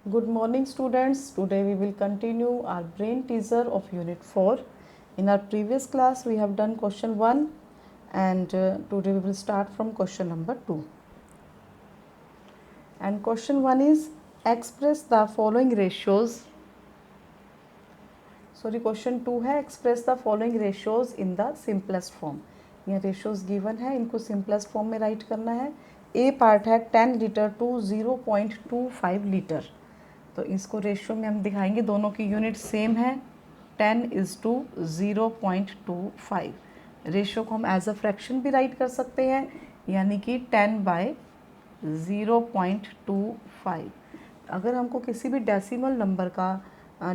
Good morning students. Today we will continue our brain teaser of unit 4. In our previous class we have done question 1 and today we will start from question number 2. And question 1 is express the following ratios. Question 2 है express the following ratios in the simplest form. यहाँ ratios given है, इनको simplest form में write करना है. A part है 10 litre to 0.25 litre. तो इसको रेशियो में हम दिखाएंगे, दोनों की यूनिट सेम है 10:0.25. रेशियो को हम एज अ फ्रैक्शन भी राइट कर सकते हैं, यानी कि 10/0.25. अगर हमको किसी भी डेसिमल नंबर का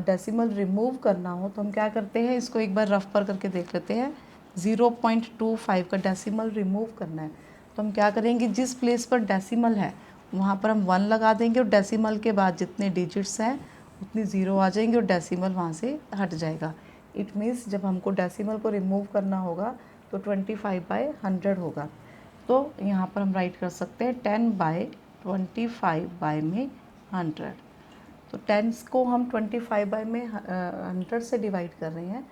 डेसिमल रिमूव करना हो तो हम क्या करते हैं, इसको एक बार रफ पर करके देख लेते हैं. 0.25 का डेसिमल रिमूव करना है तो हम क्या करेंगे, जिस प्लेस पर डेसिमल है वहाँ पर हम 1 लगा देंगे और डेसिमल के बाद जितने डिजिट्स हैं उतनी ज़ीरो आ जाएंगे और डेसिमल वहाँ से हट जाएगा. इट मीन्स जब हमको डेसिमल को रिमूव करना होगा तो 25/100 होगा. तो यहाँ पर हम राइट कर सकते हैं 10/25/100. तो 10 को हम 25/100 से डिवाइड कर रहे हैं.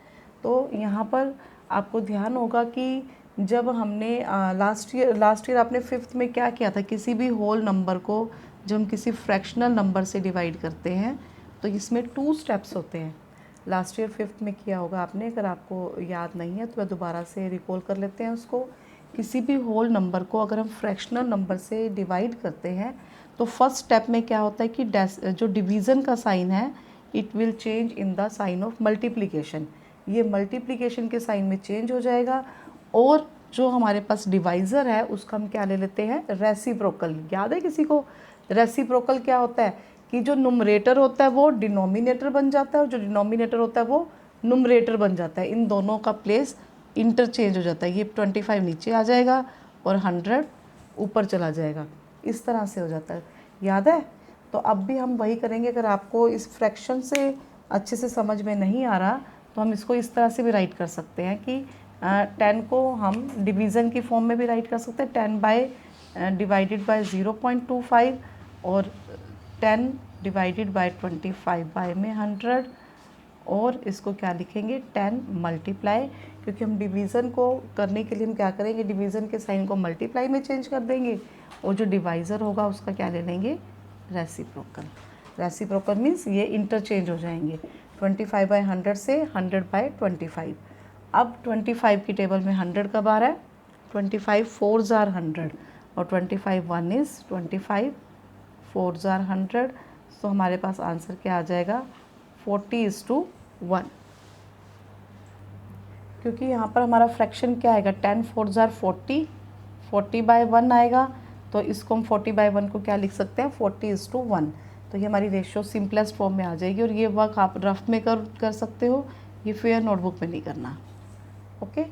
तो यहाँ पर आपको ध्यान होगा कि जब हमने लास्ट ईयर आपने 5th में क्या किया था, किसी भी होल नंबर को जब हम किसी फ्रैक्शनल नंबर से डिवाइड करते हैं तो इसमें 2 स्टेप्स होते हैं. लास्ट ईयर 5th में किया होगा आपने, अगर आपको याद नहीं है तो मैं दोबारा से रिकॉल कर लेते हैं उसको. किसी भी होल नंबर को अगर हम फ्रैक्शनल नंबर से डिवाइड करते हैं तो फर्स्ट स्टेप में क्या होता है कि जो डिवीज़न का साइन है it will change in the sign of multiplication. ये मल्टीप्लिकेशन के साइन में चेंज हो जाएगा और जो हमारे पास डिवाइज़र है उसका हम क्या ले लेते हैं, रेसिप्रोकल. याद है किसी को? रेसिप्रोकल क्या होता है कि जो नुमरेटर होता है वो डिनोमिनेटर बन जाता है और जो डिनोमिनेटर होता है वो नुमरेटर बन जाता है. इन दोनों का प्लेस इंटरचेंज हो जाता है. ये 25 नीचे आ जाएगा और 100 ऊपर चला जाएगा. इस तरह से हो जाता है. याद है? तो अब भी हम वही करेंगे. अगर आपको इस फ्रैक्शन से अच्छे से समझ में नहीं आ रहा तो हम इसको इस तरह से भी राइट कर सकते हैं कि 10 को हम डिवीज़न की फॉर्म में भी राइट कर सकते हैं, 10/0.25 और 10/25/100. और इसको क्या लिखेंगे, 10 मल्टीप्लाई, क्योंकि हम डिवीज़न को करने के लिए हम क्या करेंगे, डिवीज़न के साइन को मल्टीप्लाई में चेंज कर देंगे और जो डिवाइज़र होगा उसका क्या ले लेंगे, रेसिप्रोकल. रेसिप्रोकल मीन्स ये इंटरचेंज हो जाएंगे 25/100 से 100/25. अब 25 की टेबल में 100 कब आ रहा है, 25 4s are 100 और 25 1 is 25 4s are 100. तो हमारे पास आंसर क्या आ जाएगा, 40:1. क्योंकि यहाँ पर हमारा फ्रैक्शन क्या आएगा, 10 4s are 40, 40/1 आएगा. तो इसको हम 40/1 को क्या लिख सकते हैं, 40:1. तो ये हमारी रेशियो सिंपलेस्ट फॉर्म में आ जाएगी. और ये वर्क आप रफ में कर सकते हो, ये फेयर नोटबुक में नहीं करना. Okay,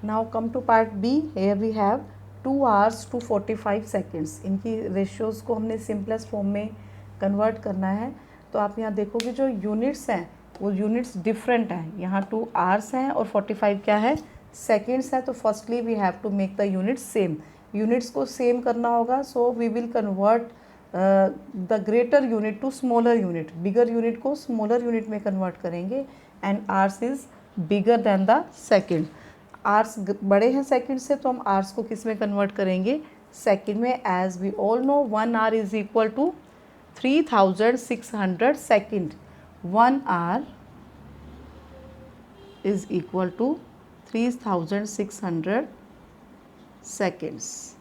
now come to part B. Here we have 2 hours to 45 seconds. इनकी रेशियोज़ को हमने सिंपलेस्ट फॉर्म में कन्वर्ट करना है. तो आप यहाँ देखोगे जो यूनिट्स हैं वो यूनिट्स डिफरेंट हैं. यहाँ 2 hours हैं और 45 क्या है, सेकेंड्स है. तो firstly we have to make the units same. Units को सेम करना होगा. So we will convert the greater unit to smaller unit. Bigger unit को स्मॉलर यूनिट में कन्वर्ट करेंगे and hours is bigger than the second. Hours बड़े हैं second से, तो हम आर्स को किस में कन्वर्ट करेंगे, सेकंड में. As we all know 1 hour is equal to 3600 second. 1 hour is equal to 3600 seconds.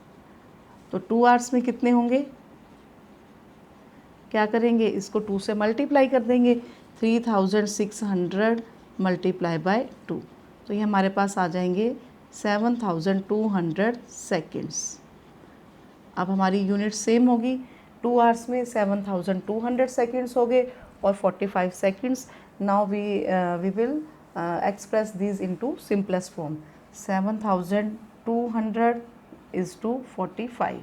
तो 2 hours में कितने होंगे, क्या करेंगे, इसको 2 से मल्टीप्लाई कर देंगे. 3600 मल्टीप्लाई बाय 2. तो ये हमारे पास आ जाएंगे 7200 सेकेंड्स. अब हमारी यूनिट सेम होगी. 2 hours में 7200 सेकेंड्स हो गए और 45 seconds. Now we will express this into simplest form. 7200 is to 45.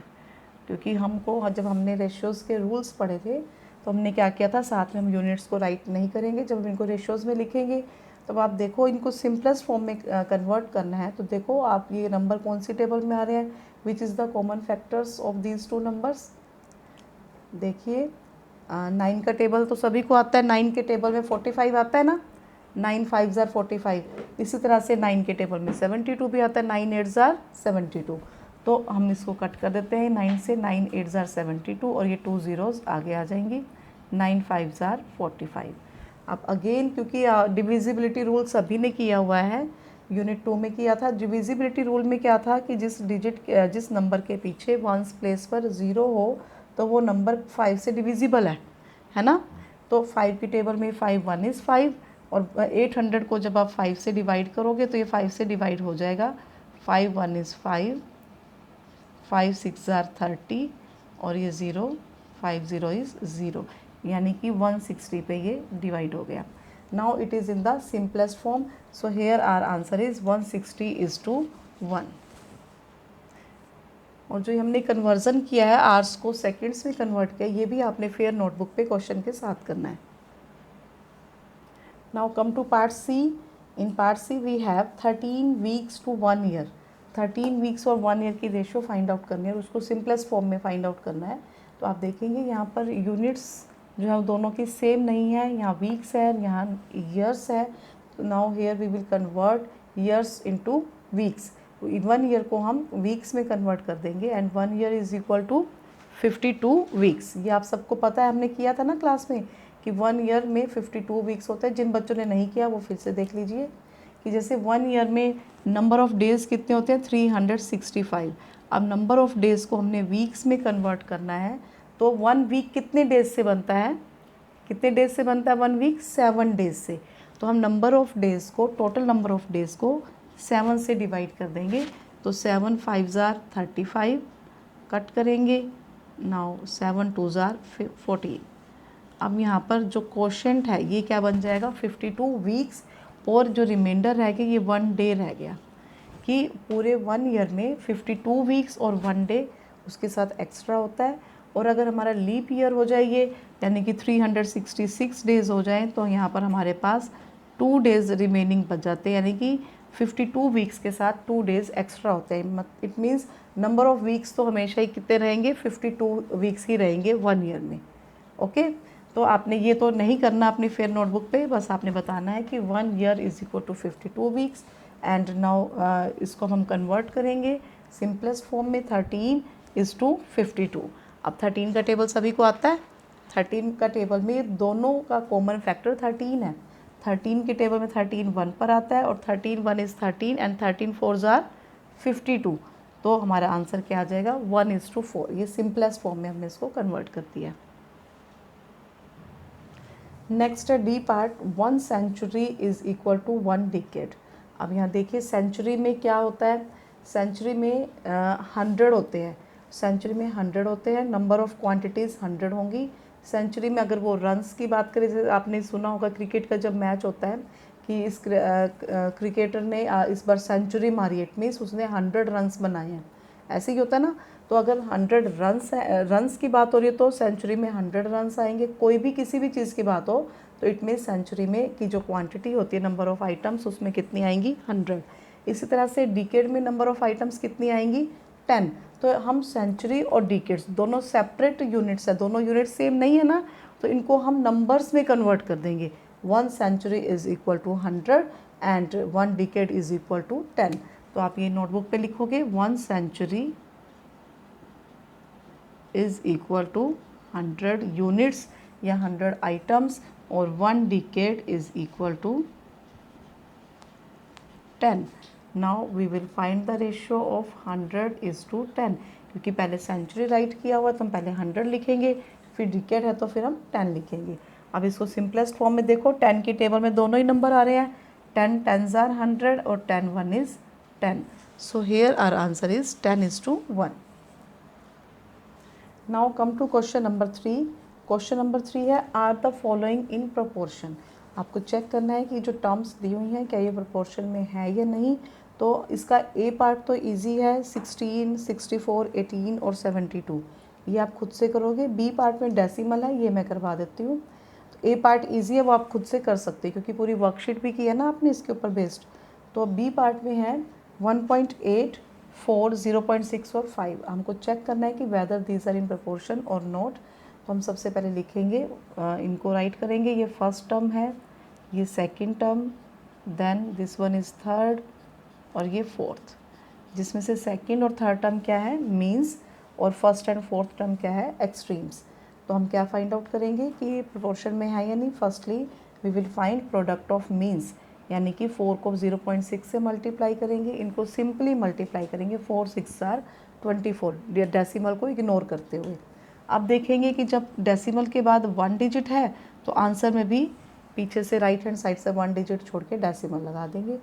क्योंकि हमको जब हमने रेशियोज़ के रूल्स पढ़े थे तो हमने क्या किया था, साथ में हम यूनिट्स को राइट नहीं करेंगे. जब हम इनको रेशियोज़ में लिखेंगे तब आप देखो इनको सिंपलेस्ट फॉर्म में कन्वर्ट करना है. तो देखो आप ये नंबर कौन सी टेबल में आ रहे हैं, which is the common factors of these 2 numbers. देखिए 9 का टेबल तो सभी को आता है, 9 के टेबल में 45 आता है ना, 9 5 ज़ार 45। इसी तरह से 9 के टेबल में 72 भी आता है, 9 8 ज़ार 72। तो हम इसको कट कर देते हैं 9 से, 9 8 ज़ार 72 और ये 2 ज़ीरोज़ आगे आ जाएंगी, 9 5 ज़ार 45। अब अगेन क्योंकि डिविजिबिलिटी रूल सभी ने किया हुआ है, यूनिट 2 में किया था। डिविजिबिलिटी रूल में क्या था कि जिस नंबर के पीछे वंस प्लेस पर 0 हो तो वो नंबर 5 से डिविजिबल है ना। तो 5 की टेबल में 5 1 इज़ 5 और 800 को जब आप 5 से डिवाइड करोगे तो ये 5 से डिवाइड हो जाएगा, 5 1 इज़ 5, 5 6 ज़ार 30 और ये 0, 5 0 इज़ 0, यानी कि 160 पे ये डिवाइड हो गया। Now it is in the simplest form, so here our answer is 160 is to 1। और जो हमने कन्वर्ज़न किया है आवर्स को सेकंड्स में कन्वर्ट किया, ये भी आपने फेयर नोटबुक पे क्वेश्चन के साथ करना है। Now come to part C. In part C we have 13 weeks to 1 year. 13 weeks और 1 ईयर की रेशो फाइंड आउट करनी है और उसको सिंपलेस्ट फॉर्म में फाइंड आउट करना है। तो आप देखेंगे यहाँ पर यूनिट्स जो है दोनों की सेम नहीं है, यहाँ वीक्स है, यहाँ ईयर्स है। तो now here we will convert years into weeks. 1 year को हम वीक्स में कन्वर्ट कर देंगे and 1 year is equal to 52 weeks. ये आप सबको पता है, हमने किया था ना क्लास में कि 1 ईयर में 52 वीक्स होते हैं। जिन बच्चों ने नहीं किया वो फिर से देख लीजिए कि जैसे 1 ईयर में नंबर ऑफ़ डेज़ कितने होते हैं, 365। अब नंबर ऑफ़ डेज़ को हमने वीक्स में कन्वर्ट करना है, तो 1 वीक कितने डेज से बनता है, कितने डेज से बनता है 1 वीक, 7 डेज से। तो हम नंबर ऑफ़ डेज़ को, टोटल नंबर ऑफ़ डेज़ को 7 से डिवाइड कर देंगे। तो 7 5 ज़ार 35 कट करेंगे, नाउ 7 2 ज़ार 14। अब यहाँ पर जो क्वोशेंट है ये क्या बन जाएगा, 52 वीक्स और जो रिमाइंडर रह गया ये 1 डे रह गया, कि पूरे 1 ईयर में 52 वीक्स और 1 डे उसके साथ एक्स्ट्रा होता है। और अगर हमारा लीप ईयर हो जाए ये, यानी कि 366 डेज़ हो जाएं, तो यहाँ पर हमारे पास 2 डेज़ रिमेनिंग बच जाते हैं, यानी कि 52 वीक्स के साथ 2 डेज़ एक्स्ट्रा होते हैं। It means number of weeks तो हमेशा ही कितने रहेंगे, 52 वीक्स ही रहेंगे 1 ईयर में। ओके, तो आपने ये तो नहीं करना अपनी फेयर नोटबुक पे, बस आपने बताना है कि 1 year is equal to 52 weeks. And now इसको हम कन्वर्ट करेंगे सिंपलेस्ट फॉर्म में, 13 इज़ टू 52। अब 13 का टेबल सभी को आता है। 13 का टेबल में दोनों का कॉमन फैक्टर 13 है। 13 के टेबल में 13 1 पर आता है और 13 1 इज़ 13 एंड 13 4 ज़ार 52। तो हमारा आंसर क्या आ जाएगा, 1 इज़ टू 4। ये सिंपलेस्ट फॉर्म में हमने इसको कन्वर्ट कर दिया। नेक्स्ट है D part, 1 century is equal to 1 decade. अब यहाँ देखिए सेंचुरी में क्या होता है, सेंचुरी में 100 होते हैं, सेंचुरी में 100 होते हैं, नंबर ऑफ़ क्वांटिटीज़ 100 होंगी। सेंचुरी में अगर वो रन्स की बात करें, जैसे आपने सुना होगा क्रिकेट का जब मैच होता है कि इस क्रिकेटर ने इस बार सेंचुरी मारी, इट मीन्स उसने 100 रन्स बनाए हैं, ऐसे ही होता है ना। तो अगर 100 रन्स की बात हो रही है तो सेंचुरी में 100 रन्स आएंगे। कोई भी किसी भी चीज़ की बात हो तो इट मीन्स सेंचुरी में की जो क्वांटिटी होती है नंबर ऑफ़ आइटम्स उसमें कितनी आएंगी, 100। इसी तरह से डिकेड में नंबर ऑफ़ आइटम्स कितनी आएंगी, 10। तो हम सेंचुरी और डिकेड्स दोनों सेपरेट यूनिट्स है, दोनों यूनिट सेम नहीं है ना, तो इनको हम नंबर्स में कन्वर्ट कर देंगे। 1 century is equal to 100 and 1 decade is equal to 10। तो आप ये नोटबुक पे लिखोगे 1 century is equal to 100 units या 100 आइटम्स और 1 decade is equal to 10। Now we will find the ratio of 100 is to 10, क्योंकि पहले सेंचुरी राइट किया हुआ तो हम पहले 100 लिखेंगे, फिर डिकेड है तो फिर हम 10 लिखेंगे। अब इसको सिंपलेस्ट फॉर्म में देखो, 10 की टेबल में दोनों ही नंबर आ रहे हैं, 10 10s are 100 और 10 1 is 10। So here our answer is 10 is to 1। Now come to question number 3। Question number 3 है, are the following in proportion. आपको चेक करना है कि जो टर्म्स दी हुई हैं क्या ये प्रोपोर्शन में है या नहीं। तो इसका ए पार्ट तो इजी है, 16 64 18 और 72, ये आप खुद से करोगे। बी पार्ट में डेसिमल है, ये मैं करवा देती हूँ। तो ए पार्ट इजी है, वो आप खुद से कर सकते हैं क्योंकि पूरी वर्कशीट भी की है ना आपने इसके ऊपर बेस्ड। तो बी पार्ट में है 1.8 4 0.6 और 5। हमको चेक करना है कि whether these are in proportion और नॉट। तो हम सबसे पहले लिखेंगे, इनको राइट करेंगे। ये फर्स्ट टर्म है, ये second term, then this one is third, और ये फोर्थ, जिसमें से सेकंड और थर्ड टर्म क्या है, मीन्स, और फर्स्ट एंड फोर्थ टर्म क्या है, एक्सट्रीम्स। तो हम क्या फाइंड आउट करेंगे कि प्रोपोर्शन में है या नहीं। Firstly we will find product of means, यानी कि 4 को 0.6 से मल्टीप्लाई करेंगे, इनको सिंपली मल्टीप्लाई करेंगे, 4 6 आर 24, डेसिमल को इग्नोर करते हुए। अब देखेंगे कि जब डेसिमल के बाद 1 डिजिट है तो आंसर में भी पीछे से राइट हैंड साइड से 1 डिजिट छोड़ के डेसिमल लगा देंगे।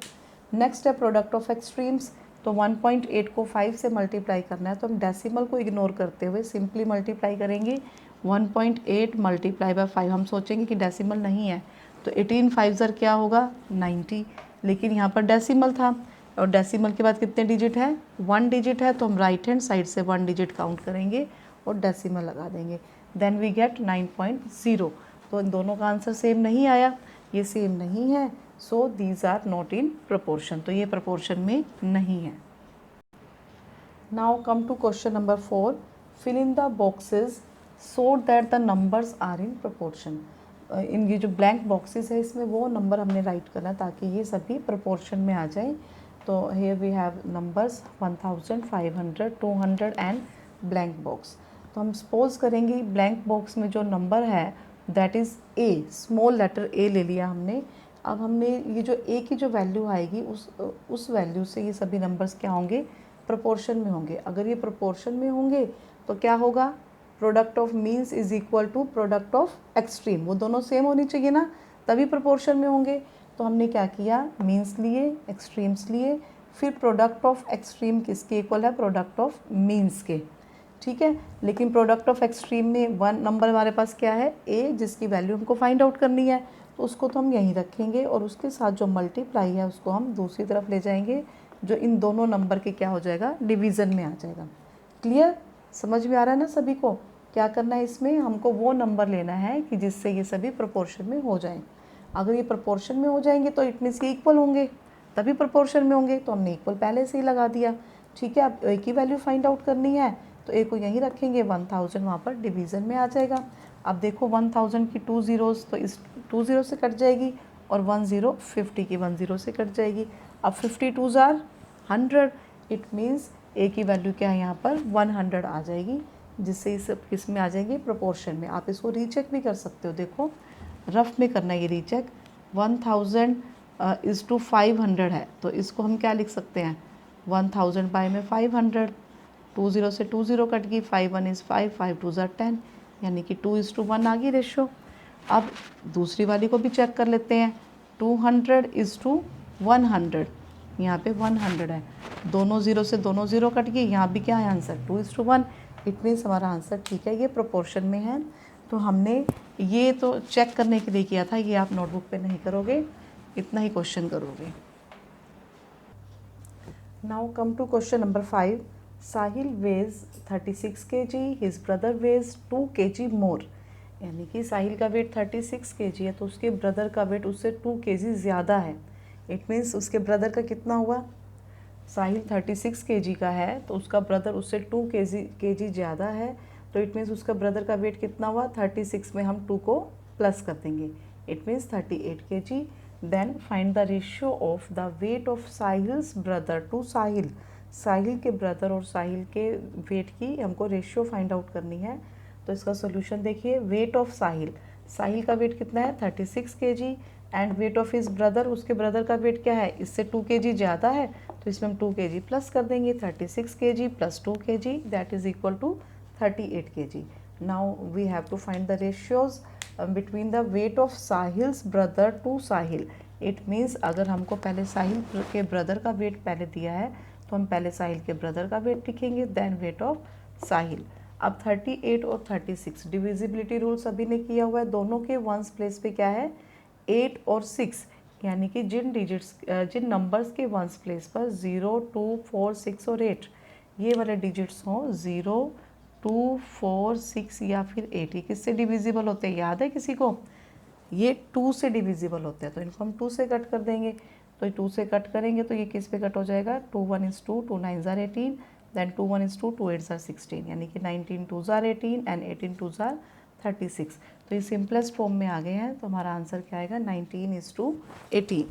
नेक्स्ट है प्रोडक्ट ऑफ एक्सट्रीम्स, तो 1.8 को 5 से मल्टीप्लाई करना है, तो हम डेसिमल को इग्नोर करते हुए सिंपली मल्टीप्लाई करेंगे। 1.8 मल्टीप्लाई बाय 5, हम सोचेंगे कि डेसिमल नहीं है, तो 18 5 ज़र क्या होगा, 90, लेकिन यहाँ पर डेसिमल था, और डेसिमल के बाद कितने डिजिट है, 1 डिजिट है, तो हम राइट हैंड साइड से 1 डिजिट काउंट करेंगे और डेसिमल लगा देंगे। Then we get 9.0। तो इन दोनों का आंसर सेम नहीं आया, ये सेम नहीं है, so these are not in proportion, तो ये प्रोपोर्शन में नहीं है। Now come to question number 4, fill in the boxes so that the numbers are in proportion. इन ये जो ब्लैंक बॉक्सेस है इसमें वो नंबर हमने राइट करना है ताकि ये सभी प्रोपोर्शन में आ जाए। तो here we have numbers 1000, 500, 200 and blank box. तो हम सपोज करेंगे ब्लैंक बॉक्स में जो नंबर है that is A, small letter A ले लिया हमने। अब हमने ये जो ए की जो वैल्यू आएगी उस वैल्यू से ये सभी नंबर्स क्या होंगे, प्रोपोर्शन में होंगे। अगर ये प्रोपोर्शन में होंगे तो क्या होगा, product of means is equal to product of extreme, वो दोनों सेम होनी चाहिए ना, तभी प्रोपोर्शन में होंगे। तो हमने क्या किया, मीन्स लिए, एक्सट्रीम्स लिए, फिर प्रोडक्ट ऑफ एक्सट्रीम किसके इक्वल है, प्रोडक्ट ऑफ मीन्स के, ठीक है। लेकिन प्रोडक्ट ऑफ एक्सट्रीम में 1 नंबर हमारे पास क्या है, ए, जिसकी वैल्यू हमको फाइंड आउट करनी है, तो उसको तो हम यहीं रखेंगे और उसके साथ जो मल्टीप्लाई है उसको हम दूसरी तरफ ले जाएंगे, जो इन दोनों नंबर के क्या हो जाएगा, डिवीज़न में आ जाएगा। क्लियर, समझ में आ रहा है ना सभी को। क्या करना है इसमें, हमको वो नंबर लेना है कि जिससे ये सभी प्रोपोर्शन में हो जाएं। अगर ये प्रोपोर्शन में हो जाएंगे तो इट मीन्स ये इक्वल होंगे, तभी प्रोपोर्शन में होंगे, तो हमने इक्वल पहले से ही लगा दिया, ठीक है। अब ए की वैल्यू फाइंड आउट करनी है तो ए को यहीं रखेंगे, 1000 वहाँ पर डिवीज़न में आ जाएगा। अब देखो 1000 की 2 ज़ीरोज़ तो इस 2 ज़ीरो से कट जाएगी, और 1 ज़ीरो 50 की 1 ज़ीरो से कट जाएगी। अब 52 ज़ार 100, इट मीन्स ए की वैल्यू क्या है यहाँ पर 100 आ जाएगी, जिससे इस किस में आ जाएंगे, प्रोपोर्शन में। आप इसको रीचेक भी कर सकते हो, देखो रफ में करना है ये रीचेक। 1000 इज़ टू 500 है, तो इसको हम क्या लिख सकते हैं, 1000 बाय में 500, 2 ज़ीरो से 2 ज़ीरो कट गई, 5 1 इज़ 5, 5 2 ज़ार 10, यानी कि 2:1 आ गई रेशो। अब दूसरी वाली को भी चेक कर लेते हैं, 200 इज़ टू 100, यहाँ पे 100 है, दोनों ज़ीरो से दोनों ज़ीरो कट गई, यहाँ भी क्या है आंसर 2:1, इट मीन्स हमारा आंसर ठीक है, ये प्रोपोर्शन में है। तो हमने ये तो चेक करने के लिए किया था, ये आप नोटबुक पे नहीं करोगे, इतना ही क्वेश्चन करोगे। Now come to question number 5, Sahil weighs 36 kg, his brother weighs 2 kg more. यानी कि साहिल का वेट 36 kg है तो उसके ब्रदर का वेट उससे 2 kg ज़्यादा है। इट मीन्स उसके ब्रदर का कितना हुआ, साहिल 36 kg का है तो उसका ब्रदर उससे 2 kg ज़्यादा है, तो इट मीन्स उसका ब्रदर का वेट कितना हुआ, 36 में हम 2 को प्लस कर देंगे, it means 38 kg। Then find the ratio of the weight of Sahil's brother to Sahil. Sahil के ब्रदर और साहिल के वेट की हमको रेशियो फाइंड आउट करनी है। तो इसका सोल्यूशन देखिए, वेट ऑफ साहिल, साहिल का वेट कितना है 36 kg, and weight of his brother, उसके ब्रदर का वेट क्या है, इससे 2 kg ज़्यादा है, तो इसमें हम 2 kg प्लस कर देंगे, 36 kg plus 2 kg that is equal to 38 kg। Now we have to find the ratios between the weight of Sahil's brother to Sahil. It means अगर हमको पहले साहिल के ब्रदर का वेट पहले दिया है तो हम पहले साहिल के ब्रदर का वेट लिखेंगे, देन वेट ऑफ साहिल। अब 38 और 36 डिविजिबिलिटी रूल सभी ने किया हुआ है, दोनों के वंस प्लेस पे क्या है 8 और 6, यानी कि जिन नंबर्स के वंस प्लेस पर 0 2 4 6 और 8 ये वाले डिजिट्स हों, 0 2 4 6 या फिर 8, ये किससे डिविजिबल होते हैं, याद है किसी को, ये 2 से डिविजिबल होते हैं, तो इनको हम 2 से कट कर देंगे। तो 2 से कट करेंगे तो ये किस पे कट हो जाएगा, 2 1 इज़ 2, 2 9 ज़ार 18, देन 2 1 इज़ 2, 2 8 ज़ार 16, यानी कि 19 2 ज़ार 18 एंड 18 2 ज़ार 36। तो ये सिंपलेस्ट फॉर्म में आ गए हैं, तो हमारा आंसर क्या आएगा 19:18।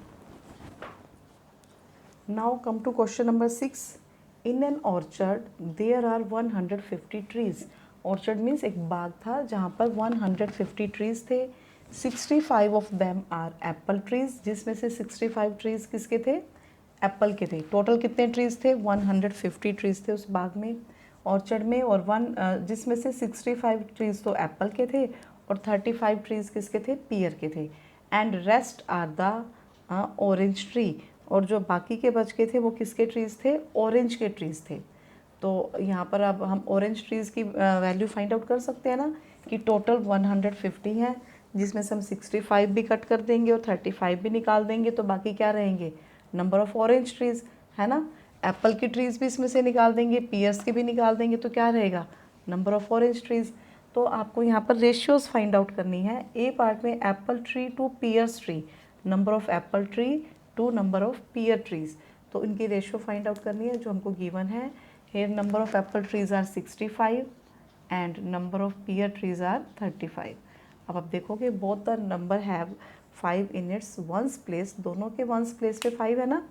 Now come to question number 6। In an orchard there are 150 trees. Orchard means एक बाग था जहाँ पर 150 ट्रीज थे। 65 of them are apple trees, जिसमें से 65 ट्रीज किसके थे? एप्पल के थे। टोटल कितने ट्रीज थे? 150 ट्रीज थे उस बाग में, ऑर्चर्ड में, और जिसमें से 65 ट्रीज तो एप्पल के थे और 35 ट्रीज किसके थे? पीयर के थे। And rest are the orange tree, और जो बाकी के बच के थे वो किसके ट्रीज थे? ऑरेंज के ट्रीज थे। तो यहाँ पर अब हम ऑरेंज ट्रीज़ की वैल्यू फाइंड आउट कर सकते हैं ना, कि टोटल 150 है, जिसमें से हम 65 भी कट कर देंगे और 35 भी निकाल देंगे, तो बाकी क्या रहेंगे? नंबर ऑफ़ ऑरेंज ट्रीज़, है ना। एप्पल की ट्रीज़ भी इसमें से निकाल देंगे, पीयर्स के भी निकाल देंगे, तो क्या रहेगा? Number of orange trees. तो आपको यहाँ पर रेशियोज़ फाइंड आउट करनी है। ए पार्ट में apple tree to pears tree, number of apple tree to number of pear trees, तो इनकी रेशियो फाइंड आउट करनी है जो हमको गिवन है। Here number of apple trees are 65 and number of pear trees are 35. अब आप देखोगे both the number have 5 in its ones place, दोनों के ones place पे 5 है ना,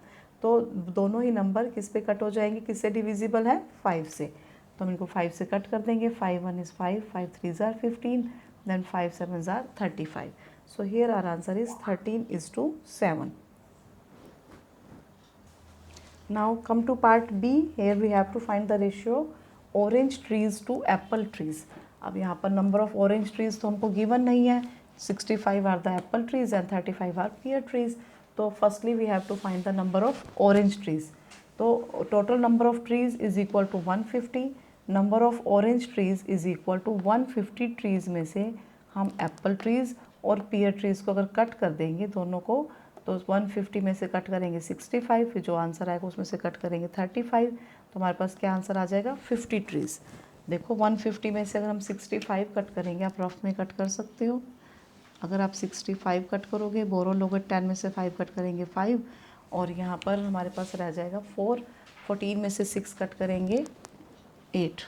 तो दोनों ही नंबर किस पे कट हो जाएंगे? किससे डिविजिबल है? 5 से। तो हम इनको 5 से कट कर देंगे। 5 1 is 5, 5 3s are 15, then 5 7s are 35. So here our answer is 13:7. Now come to part B. Here we have to find the ratio orange trees to apple trees. अब यहाँ पर number of orange trees तो हमको given नहीं है। 65 are the apple trees and 35 are pear trees. तो firstly we have to find the number of orange trees. तो total number of trees is equal to 150. Number of orange trees is equal to 150 trees में से हम apple trees और pear trees को अगर cut कर देंगे दोनों को, तो 150 में से कट करेंगे 65, फिर जो आंसर आएगा उसमें से कट करेंगे 35, तो हमारे पास क्या आंसर आ जाएगा? 50 ट्रीज़। देखो 150 में से अगर हम 65 कट करेंगे, आप रफ में कट कर सकते हो। अगर आप 65 कट करोगे, बोरो लोगे 10 में से 5 कट करेंगे 5, और यहाँ पर हमारे पास रह जाएगा 4। 14 में से 6 कट करेंगे 8।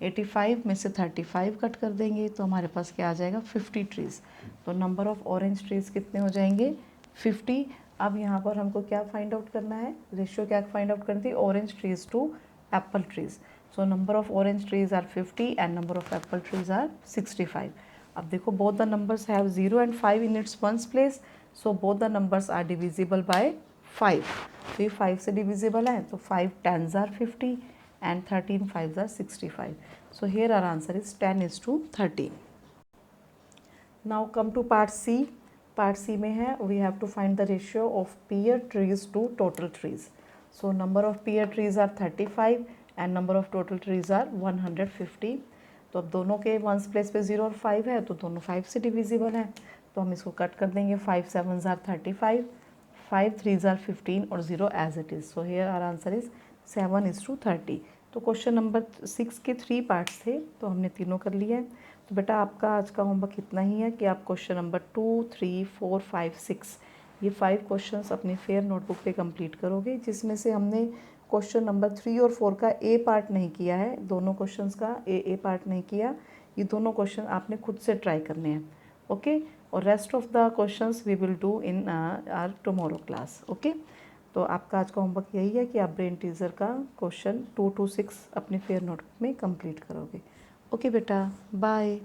85 में से 35 कट कर देंगे, तो हमारे पास क्या आ जाएगा? 50 ट्रीज़। तो नंबर ऑफ़ ऑरेंज ट्रीज़ कितने हो जाएंगे? 50। अब यहाँ पर हमको क्या फाइंड आउट करना है? रेशियो क्या फाइंड आउट करनी थी? Orange trees to apple trees. So number of orange trees are 50 and number of apple trees are 65। अब देखो both the numbers have 0 and 5 in its ones place, so both the numbers are divisible by 5। तो ये 5 से divisible है, तो 5 10s are 50 and 13 5s are 65. So here our answer is 10:13. Now come to part C. Part C में है we have to find the ratio of pear trees to total trees. So number of pear trees are 35 and number of total trees are 150। तो अब दोनों के ones place पे 0 और 5 है, तो दोनों 5 से डिविजिबल है, तो हम इसको कट कर देंगे। 5 7s are 35, 5 3s are 15 और 0 as it is. So here our answer is 7:30। तो क्वेश्चन नंबर 6 के 3 पार्ट्स थे, तो हमने तीनों कर लिए हैं। तो बेटा आपका आज का होमवर्क इतना ही है कि आप क्वेश्चन नंबर 2 3 4 5 6 ये 5 क्वेश्चंस अपनी फेयर नोटबुक पे कंप्लीट करोगे, जिसमें से हमने क्वेश्चन नंबर 3 और 4 का ए पार्ट नहीं किया है। दोनों क्वेश्चंस का ए पार्ट नहीं किया। ये दोनों क्वेश्चन आपने खुद से ट्राई करने हैं, ओके। और rest of the questions we will do in our tomorrow class, okay. तो आपका आज का होमवर्क यही है कि आप ब्रेन टीजर का क्वेश्चन 2 to 6 अपनी फेयर नोटबुक में कंप्लीट करोगे। ओके बेटा, बाय।